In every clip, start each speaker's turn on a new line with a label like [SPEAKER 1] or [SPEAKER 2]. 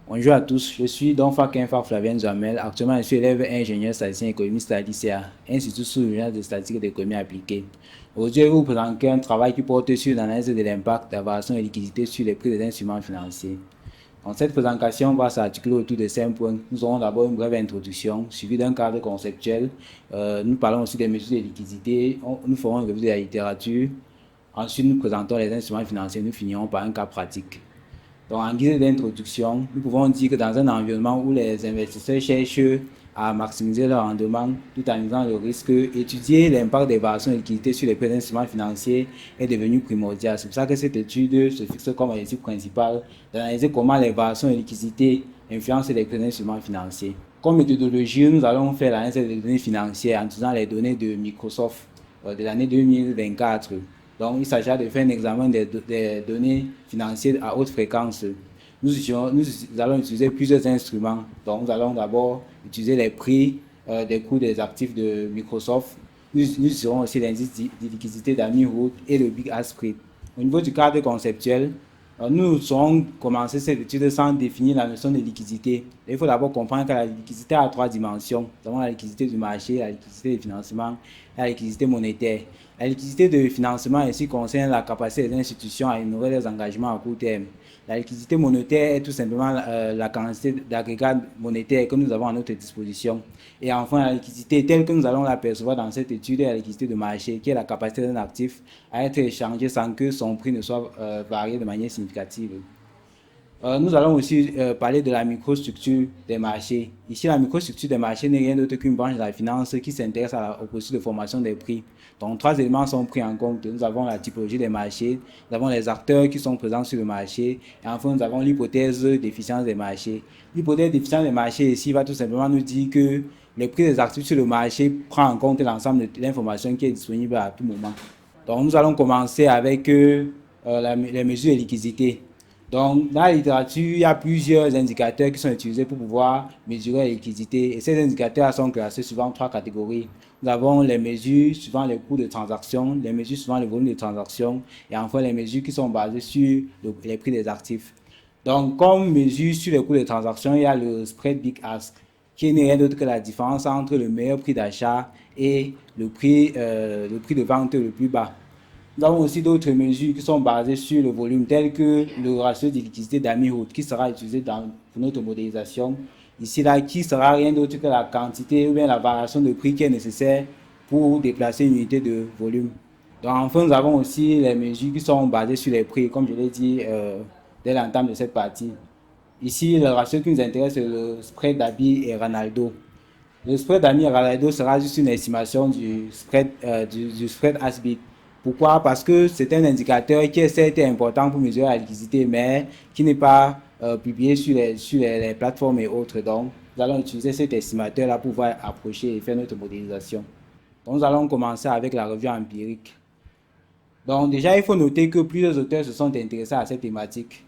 [SPEAKER 1] Bonjour à tous, je suis donc Fakenfa Flavien Jamel. Actuellement, je suis élève ingénieur statisticien économiste à l'ICA, Institut supérieur de statistique et d'économie appliquée. Aujourd'hui, je vais vous présenter un travail qui porte sur l'analyse de l'impact de la variation de liquidité sur les prix des instruments financiers. Dans cette présentation, va s'articuler autour de 5 points. Nous aurons d'abord une brève introduction, suivie d'un cadre conceptuel. Nous parlons aussi des mesures de liquidité. Nous ferons une revue de la littérature. Ensuite, nous présentons les instruments financiers. Nous finirons par un cas pratique. Donc, en guise d'introduction, nous pouvons dire que dans un environnement où les investisseurs cherchent à maximiser leur rendement tout en misant le risque, étudier l'impact des variations de liquidité sur les prix d'instruments financiers est devenu primordial. C'est pour ça que cette étude se fixe comme objectif principal d'analyser comment les variations de liquidité influencent les prix d'instruments financiers. Comme méthodologie, nous allons faire l'analyse des données financières en utilisant les données de Microsoft de l'année 2024. Donc, il s'agira de faire un examen des données financières à haute fréquence. Nous allons utiliser plusieurs instruments. Donc, nous allons d'abord utiliser les prix des coûts des actifs de Microsoft. Nous utiliserons aussi l'indice de liquidité d'Amirwood et le Big Ask Spread. Au niveau du cadre conceptuel, nous allons commencer cette étude sans définir la notion de liquidité. Il faut d'abord comprendre que la liquidité a trois dimensions, notamment la liquidité du marché, la liquidité de financement et la liquidité monétaire. La liquidité de financement ici concerne la capacité des institutions à honorer leurs engagements à court terme. La liquidité monétaire est tout simplement la quantité d'agrégat monétaire que nous avons à notre disposition. Et enfin, la liquidité telle que nous allons l'apercevoir dans cette étude est la liquidité de marché, qui est la capacité d'un actif à être échangé sans que son prix ne soit varié de manière significative. Nous allons aussi parler de la microstructure des marchés. Ici, la microstructure des marchés n'est rien d'autre qu'une branche de la finance qui s'intéresse au processus de formation des prix. Donc, trois éléments sont pris en compte. Nous avons la typologie des marchés, nous avons les acteurs qui sont présents sur le marché, et enfin, nous avons l'hypothèse d'efficience des marchés. L'hypothèse d'efficience des marchés ici va tout simplement nous dire que le prix des actifs sur le marché prend en compte l'ensemble de l'information qui est disponible à tout moment. Donc, nous allons commencer avec les mesures de liquidité. Donc, dans la littérature, il y a plusieurs indicateurs qui sont utilisés pour pouvoir mesurer la liquidité. Et ces indicateurs sont classés suivant trois catégories. Nous avons les mesures suivant les coûts de transaction, les mesures suivant le volume de transaction, et enfin les mesures qui sont basées sur les prix des actifs. Donc, comme mesure sur les coûts de transaction, il y a le spread Big Ask, qui n'est rien d'autre que la différence entre le meilleur prix d'achat et le prix de vente le plus bas. Nous avons aussi d'autres mesures qui sont basées sur le volume, telles que le ratio de liquidité d'Amirwood, qui sera utilisé pour notre modélisation. Ici, là, qui sera rien d'autre que la quantité ou bien la variation de prix qui est nécessaire pour déplacer une unité de volume. Donc, enfin, nous avons aussi les mesures qui sont basées sur les prix, comme je l'ai dit dès l'entame de cette partie. Ici, le ratio qui nous intéresse, c'est le spread d'Abi et Ronaldo. Le spread d'Ami et Ronaldo sera juste une estimation du spread ASBIT. Pourquoi? Parce que c'est un indicateur qui est certes important pour mesurer la liquidité, mais qui n'est pas publié sur les plateformes et autres. Donc, nous allons utiliser cet estimateur-là pour pouvoir approcher et faire notre modélisation. Donc, nous allons commencer avec la revue empirique. Donc, déjà, il faut noter que plusieurs auteurs se sont intéressés à cette thématique.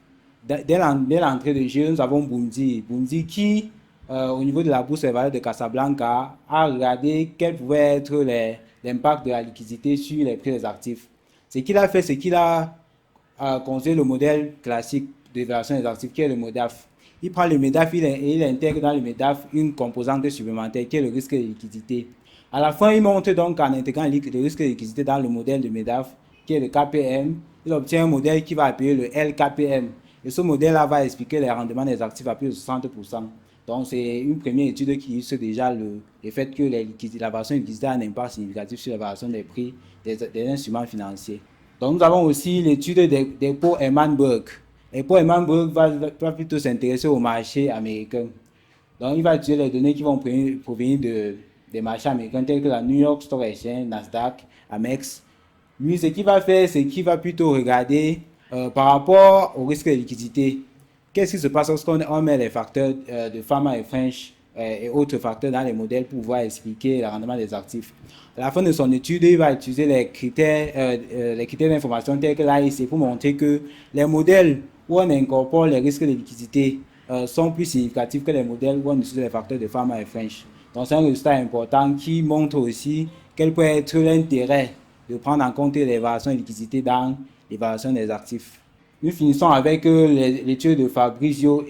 [SPEAKER 1] Dès l'entrée de jeu, nous avons Boundi qui, au niveau de la bourse des valeurs de Casablanca, a regardé quel pouvait être l'impact de la liquidité sur les prix des actifs. Ce qu'il a fait, c'est qu'il a construit le modèle classique d'évaluation des actifs, qui est le MODAF. Il prend le MEDAF et il intègre dans le MEDAF une composante supplémentaire qui est le risque de liquidité. À la fin, il montre donc en intégrant le risque de liquidité dans le modèle de MEDAF, qui est le KPM, il obtient un modèle qui va appeler le LKPM. Et ce modèle-là va expliquer les rendements des actifs à plus de 60%. Donc, c'est une première étude qui illustre déjà le fait que la variation de liquidité a un impact significatif sur la variation des prix des instruments financiers. Donc, nous avons aussi l'étude des Paul Hermanberg. Et Paul Hermanberg va plutôt s'intéresser au marché américain. Donc, il va utiliser les données qui vont provenir des marchés américains tels que la New York Stock Exchange, Nasdaq, Amex. Lui, ce qu'il va faire, c'est qu'il va plutôt regarder par rapport au risque de liquidité. Qu'est-ce qui se passe lorsqu'on met les facteurs de Farmer et French et autres facteurs dans les modèles pour pouvoir expliquer le rendement des actifs. À la fin de son étude, il va utiliser les critères d'information tels que l'AIC pour montrer que les modèles où on incorpore les risques de liquidité sont plus significatifs que les modèles où on utilise les facteurs de Farmer et French. Donc c'est un résultat important qui montre aussi quel peut être l'intérêt de prendre en compte les variations de liquidité dans l'évaluation des actifs. Nous finissons avec l'étude de Fabrizio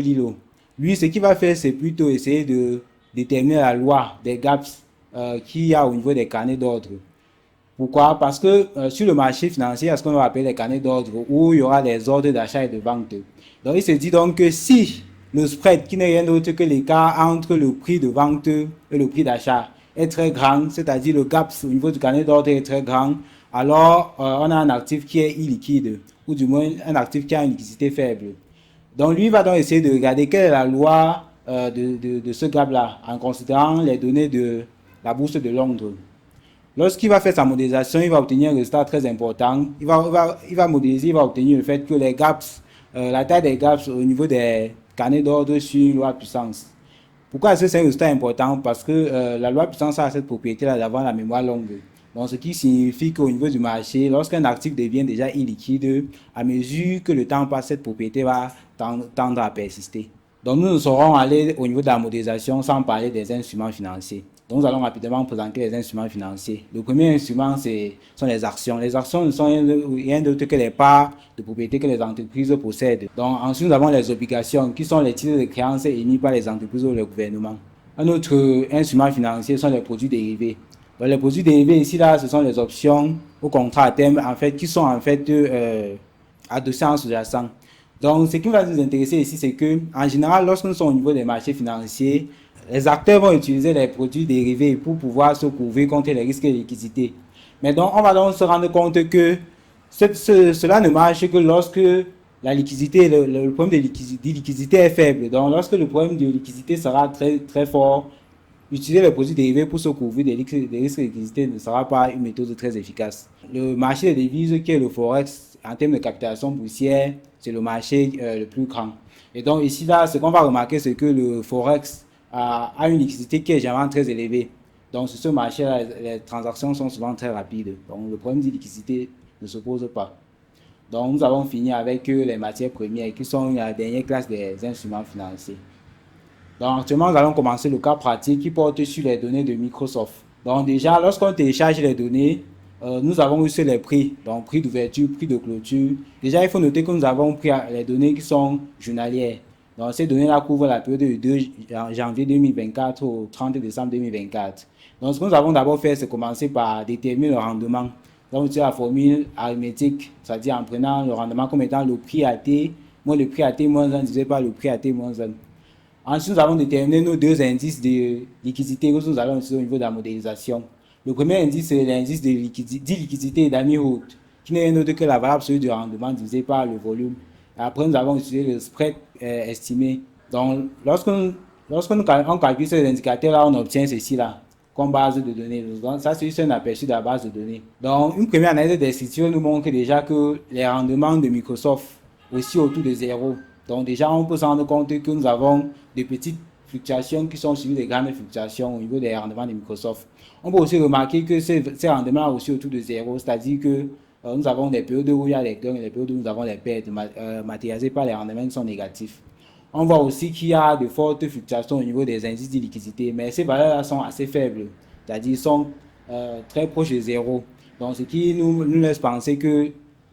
[SPEAKER 1] Lillo. Lui, ce qu'il va faire, c'est plutôt essayer de déterminer la loi des gaps qu'il y a au niveau des carnets d'ordre. Pourquoi? Parce que sur le marché financier, il y a ce qu'on va appeler les carnets d'ordre où il y aura des ordres d'achat et de vente. Donc, il se dit donc que si le spread, qui n'est rien d'autre que l'écart entre le prix de vente et le prix d'achat, est très grand, c'est-à-dire le gap au niveau du carnet d'ordre est très grand, alors on a un actif qui est illiquide, ou du moins un actif qui a une liquidité faible. Donc, lui va donc essayer de regarder quelle est la loi de ce gap-là, en considérant les données de la bourse de Londres. Lorsqu'il va faire sa modélisation, il va obtenir un résultat très important. Il va modéliser, il va obtenir le fait que les gaps, la taille des gaps au niveau des carnets d'ordre suit une loi de puissance. Pourquoi est-ce que c'est un résultat important? Parce que la loi de puissance a cette propriété-là d'avoir la mémoire longue. Donc, ce qui signifie qu'au niveau du marché, lorsqu'un actif devient déjà illiquide, à mesure que le temps passe, cette propriété va tendre à persister. Donc, nous ne saurons aller au niveau de la modélisation sans parler des instruments financiers. Donc, nous allons rapidement présenter les instruments financiers. Le premier instrument, sont les actions. Les actions ne sont rien d'autre que les parts de propriété que les entreprises possèdent. Donc, ensuite, nous avons les obligations, qui sont les titres de créances émis par les entreprises ou le gouvernement. Un autre instrument financier sont les produits dérivés. Donc, les produits dérivés ici, là, ce sont les options au contrat à terme, en fait, qui sont en fait adossées en sous-jacent. Donc, ce qui va nous intéresser ici, c'est que, en général, lorsque nous sommes au niveau des marchés financiers, les acteurs vont utiliser les produits dérivés pour pouvoir se couvrir contre les risques de liquidité. Mais donc, on va donc se rendre compte que cela ne marche que lorsque la liquidité, le problème de liquidité est faible. Donc, lorsque le problème de liquidité sera très, très fort, utiliser les produits dérivés pour se couvrir des risques de liquidité ne sera pas une méthode très efficace. Le marché des devises, qui est le Forex, en termes de capitalisation boursière, c'est le marché le plus grand. Et donc, ici, là, ce qu'on va remarquer, c'est que le Forex a une liquidité qui est généralement très élevée. Donc, sur ce marché-là, les transactions sont souvent très rapides. Donc, le problème de liquidité ne se pose pas. Donc, nous avons fini avec les matières premières qui sont la dernière classe des instruments financiers. Donc, actuellement, nous allons commencer le cas pratique qui porte sur les données de Microsoft. Donc, déjà, lorsqu'on télécharge les données, nous avons reçu les prix, donc prix d'ouverture, prix de clôture. Déjà, il faut noter que nous avons pris les données qui sont journalières. Donc, ces données-là couvrent la période du 2 janvier 2024 au 30 décembre 2024. Donc, ce que nous avons d'abord fait, c'est commencer par déterminer le rendement. Donc, c'est la formule arithmétique, c'est-à-dire en prenant le rendement comme étant le prix AT moins le prix AT moins 1 divisé par le prix AT moins 1. Ensuite, nous allons déterminer nos deux indices de liquidité que nous allons utiliser au niveau de la modélisation. Le premier indice, c'est l'indice de liquidité d'Amy-Holt, qui n'est rien d'autre que la valeur absolue du rendement divisé par le volume. Après, nous avons utilisé le spread estimé. Donc, lorsque on calcule ces indicateurs-là, on obtient ceci là comme base de données. Donc, ça, c'est juste un aperçu de la base de données. Donc, une première analyse des structures nous montre déjà que les rendements de Microsoft aussi autour de zéro. Donc, déjà, on peut se rendre compte que nous avons des petites fluctuations qui sont suivies des grandes fluctuations au niveau des rendements de Microsoft. On peut aussi remarquer que ces rendements aussi autour de zéro, c'est-à-dire que nous avons des périodes où il y a des gains et des périodes où nous avons des pertes matérialisées par les rendements qui sont négatifs. On voit aussi qu'il y a de fortes fluctuations au niveau des indices de liquidité, mais ces valeurs-là sont assez faibles, c'est-à-dire sont très proches de zéro. Donc, ce qui nous laisse penser que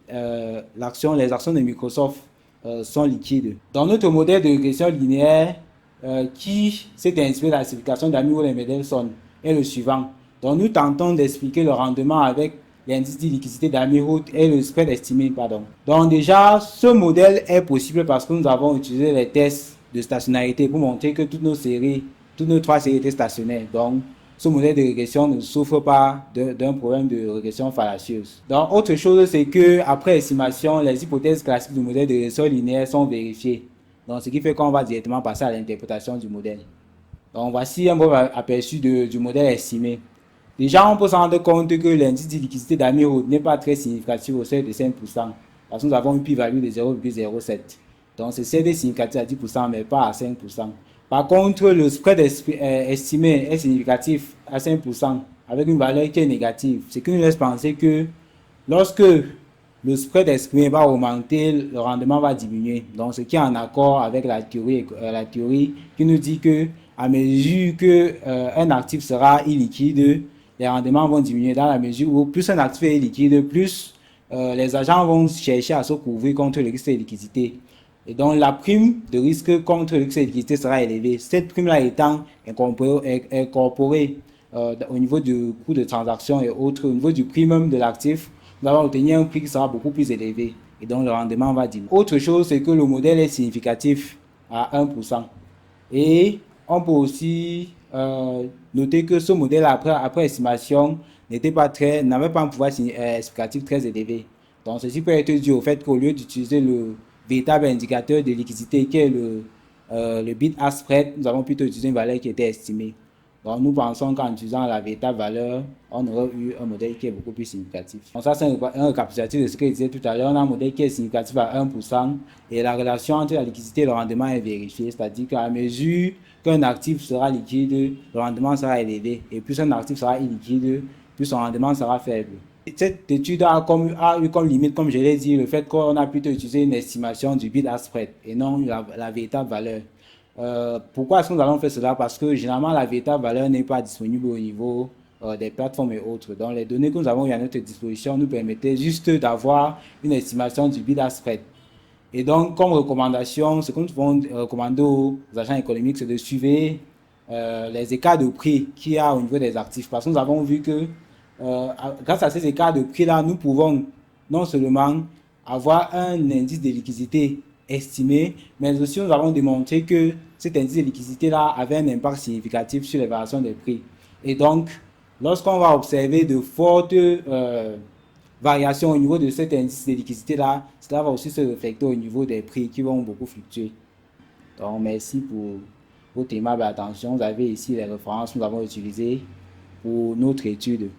[SPEAKER 1] les actions de Microsoft sont liquides. Dans notre modèle de régression linéaire, qui s'est inspiré de la classification d'Amy-Holt et Mendelssohn, est le suivant. Donc, nous tentons d'expliquer le rendement avec l'indice de liquidité d'Amy-Holt et le spread estimé, pardon. Donc, déjà, ce modèle est possible parce que nous avons utilisé les tests de stationnarité pour montrer que toutes nos trois séries étaient stationnaires. Donc, ce modèle de régression ne souffre pas d'un problème de régression fallacieuse. Donc, autre chose, c'est que après estimation, les hypothèses classiques du modèle de régression linéaire sont vérifiées. Donc, ce qui fait qu'on va directement passer à l'interprétation du modèle. Donc, voici un bref aperçu du modèle estimé. Déjà, on peut se rendre compte que l'indice de liquidité d'Amy-Holt n'est pas très significatif au seuil de 5%, parce que nous avons une pi-value de 0,07. Donc, c'est certes significatif à 10%, mais pas à 5%. Par contre, le spread estimé est significatif à 5%, avec une valeur qui est négative, ce qui nous laisse penser que lorsque le spread estimé va augmenter, le rendement va diminuer. Donc, ce qui est en accord avec la théorie qui nous dit que à mesure qu'un actif sera illiquide, les rendements vont diminuer dans la mesure où plus un actif est liquide, plus les agents vont chercher à se couvrir contre le risque de liquidité. Et donc, la prime de risque contre le risque de liquidité sera élevée. Cette prime-là étant incorporée au niveau du coût de transaction et autres, au niveau du prix même de l'actif, nous allons obtenir un prix qui sera beaucoup plus élevé. Et donc, le rendement va diminuer. Autre chose, c'est que le modèle est significatif à 1%. Et on peut aussi noter que ce modèle, après estimation, n'avait pas un pouvoir explicatif très élevé. Donc, ceci peut être dû au fait qu'au lieu d'utiliser le véritable indicateur de liquidité qui est le bid-ask spread, nous avons plutôt utilisé une valeur qui était estimée. Donc, nous pensons qu'en utilisant la véritable valeur, on aurait eu un modèle qui est beaucoup plus significatif. Donc, ça, c'est un récapitulatif de ce que je disais tout à l'heure. On a un modèle qui est significatif à 1% et la relation entre la liquidité et le rendement est vérifiée. C'est-à-dire qu'à mesure qu'un actif sera liquide, le rendement sera élevé. Et plus un actif sera illiquide, plus son rendement sera faible. Cette étude a eu comme limite, comme je l'ai dit, le fait qu'on a plutôt utilisé une estimation du bid-ask spread et non la véritable valeur. Pourquoi est-ce que nous allons faire cela? Parce que généralement, la véritable valeur n'est pas disponible au niveau des plateformes et autres. Donc, les données que nous avons eu à notre disposition nous permettaient juste d'avoir une estimation du bid-ask spread. Et donc, comme recommandation, ce que nous pouvons recommander aux agents économiques, c'est de suivre les écarts de prix qu'il y a au niveau des actifs. Parce que nous avons vu que grâce à ces écarts de prix-là, nous pouvons non seulement avoir un indice de liquidité estimé, mais aussi nous avons démontré que cet indice de liquidité-là avait un impact significatif sur les variations des prix. Et donc, lorsqu'on va observer de fortes variations au niveau de cet indice de liquidité-là, cela va aussi se refléter au niveau des prix qui vont beaucoup fluctuer. Donc, merci pour votre aimable attention. Vous avez ici les références que nous avons utilisées pour notre étude.